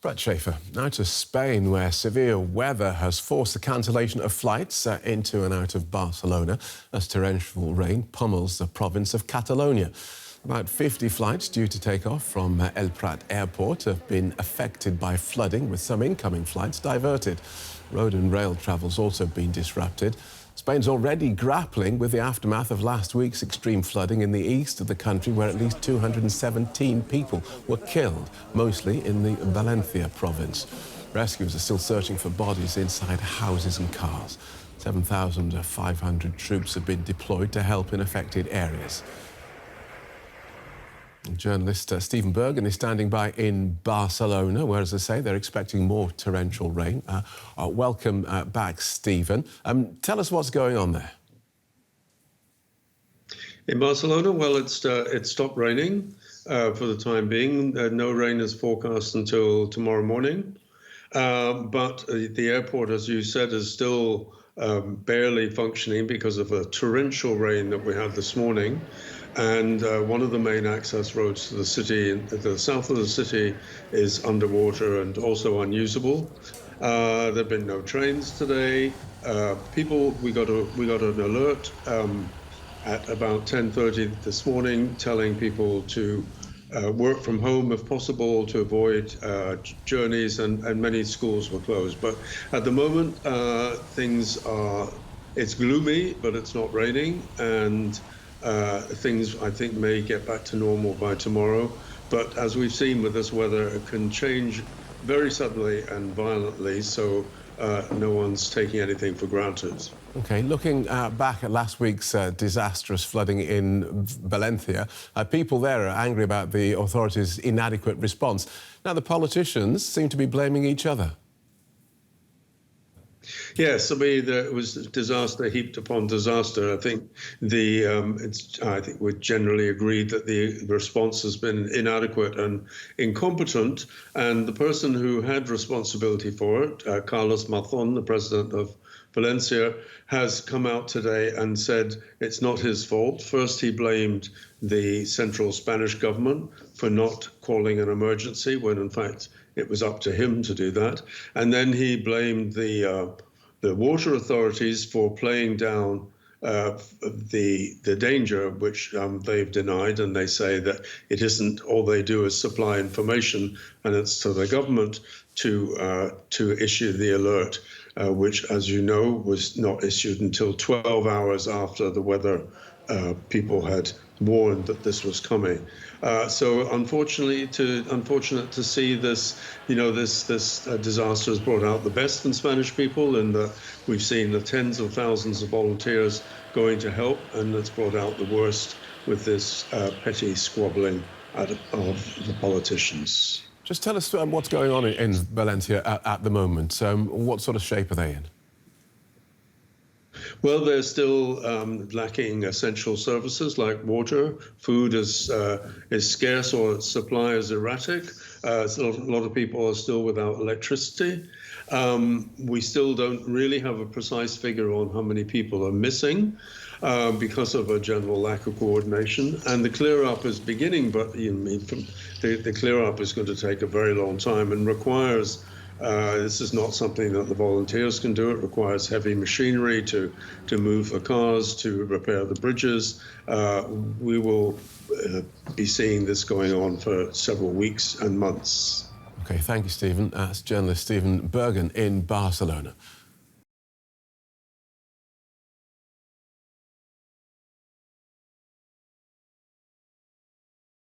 Brett Schaefer, now to Spain, where severe weather has forced the cancellation of flights into and out of Barcelona as torrential rain pummels the province of Catalonia. About 50 flights due to take off from El Prat Airport have been affected by flooding, with some incoming flights diverted. Road and rail travel's also been disrupted. Spain's already grappling with the aftermath of last week's extreme flooding in the east of the country, where at least 217 people were killed, mostly in the Valencia province. Rescuers are still searching for bodies inside houses and cars. 7,500 troops have been deployed to help in affected areas. Journalist Stephen Bergen is standing by in Barcelona, where, as I say, they're expecting more torrential rain. Welcome back, Stephen. Tell us what's going on there. In Barcelona, well, it stopped raining for the time being. No rain is forecast until tomorrow morning. But the airport, as you said, is still barely functioning because of a torrential rain that we had this morning. And one of the main access roads to the city, the south of the city, is underwater and also unusable. There have been no trains today. We got an alert at about 10:30 this morning, telling people to work from home if possible, to avoid journeys, and many schools were closed. But at the moment, it's gloomy, but it's not raining, and things, I think, may get back to normal by tomorrow. But as we've seen with this weather, it can change very suddenly and violently, so no one's taking anything for granted. OK, looking back at last week's disastrous flooding in Valencia, people there are angry about the authorities' inadequate response. Now, the politicians seem to be blaming each other. Yes, I mean, it was disaster heaped upon disaster. I think we generally agreed that the response has been inadequate and incompetent. And the person who had responsibility for it, Carlos Mazón, the president of Valencia, has come out today and said it's not his fault. First, he blamed the central Spanish government for not calling an emergency, when in fact it was up to him to do that. And then he blamed the water authorities for playing down the danger, which they've denied, and they say that it isn't. All they do is supply information, and it's to the government to issue the alert, which, as you know, was not issued until 12 hours after the weather people had warned that this was coming. So unfortunate to see this, this disaster has brought out the best in Spanish people, and we've seen the tens of thousands of volunteers going to help, and it's brought out the worst with this petty squabbling of the politicians. Just tell us what's going on in Valencia at the moment. What sort of shape are they in? Well, they're still lacking essential services like water. Food is scarce, or its supply is erratic. So a lot of people are still without electricity. We still don't really have a precise figure on how many people are missing because of a general lack of coordination. And the clear-up is beginning, but the clear-up is going to take a very long time and requires this is not something that the volunteers can do. It requires heavy machinery to move the cars, to repair the bridges. We will be seeing this going on for several weeks and months. OK, thank you, Stephen. That's journalist Stephen Bergen in Barcelona.